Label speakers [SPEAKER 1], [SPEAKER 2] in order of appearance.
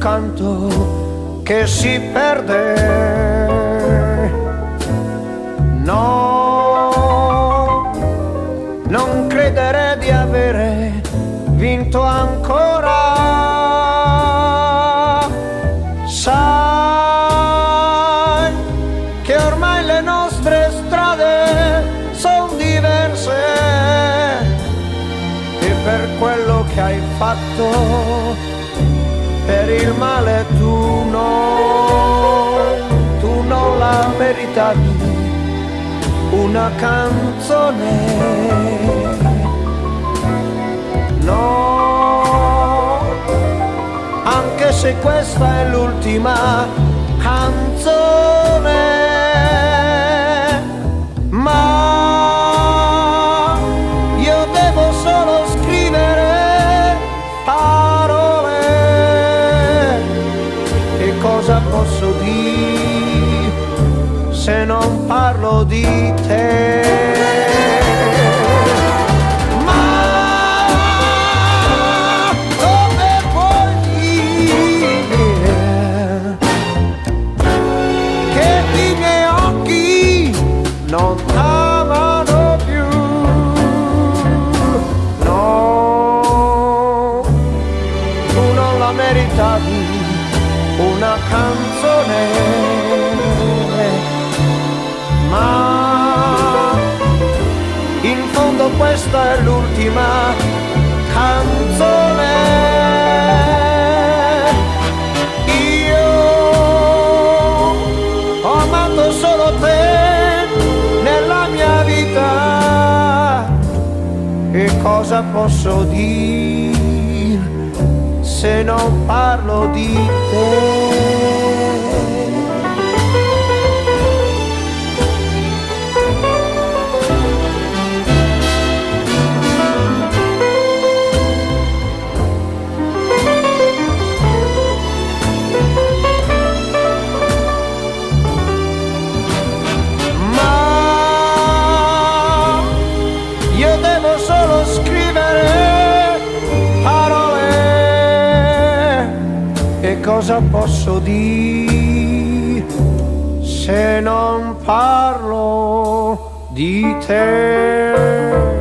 [SPEAKER 1] canto che si perde. No, non credere di avere vinto ancora. Sai che ormai le nostre strade sono diverse e per quello che hai fatto, per il male tu non la meritavi una canzone. No, anche se questa è l'ultima canzone, ma io devo solo scrivere parole. E cosa posso dire se non parlo di te? Non t'amano più, no, tu non la meritavi una canzone, ma in fondo questa è l'ultima canzone. Io ho amato solo te nella mia vita, e cosa posso dire se non parlo di te? Cosa posso dire se non parlo di te?